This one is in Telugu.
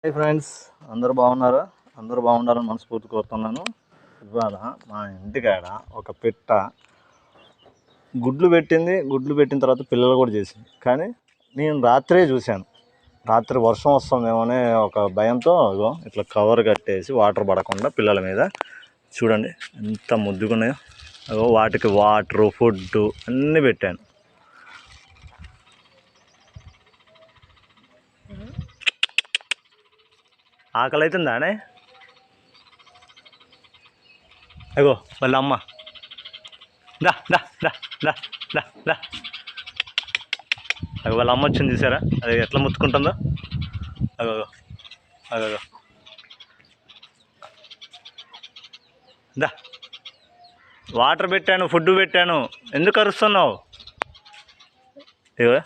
హాయ్ ఫ్రెండ్స్, అందరూ బాగున్నారా? అందరూ బాగుండాలని మనస్ఫూర్తి కోరుతున్నాను. ఇవాళ మా ఇంటికాడ ఒక పిట్ట గుడ్లు పెట్టింది. గుడ్లు పెట్టిన తర్వాత పిల్లలు కూడా చేసింది. కానీ నేను రాత్రే చూశాను. రాత్రి వర్షం వస్తుందేమోనే ఒక భయంతో ఇట్లా కవర్ కట్టేసి వాటర్ పడకుండా పిల్లల మీద చూడండి ఎంత ముద్దుగున్నాయో. వాటికి వాటరు, ఫుడ్డు అన్నీ పెట్టాను. ఆకలి అవుతుందానే? అగో వాళ్ళ అమ్మ దా దా దా దా దా దా అగో వాళ్ళ అమ్మ వచ్చింది చూసారా? అది ఎట్లా ముత్తుకుంటుందో. అగో అగో దా వాటర్ పెట్టాను, ఫుడ్ పెట్టాను, ఎందుకు అరుస్తున్నావు? ఇగో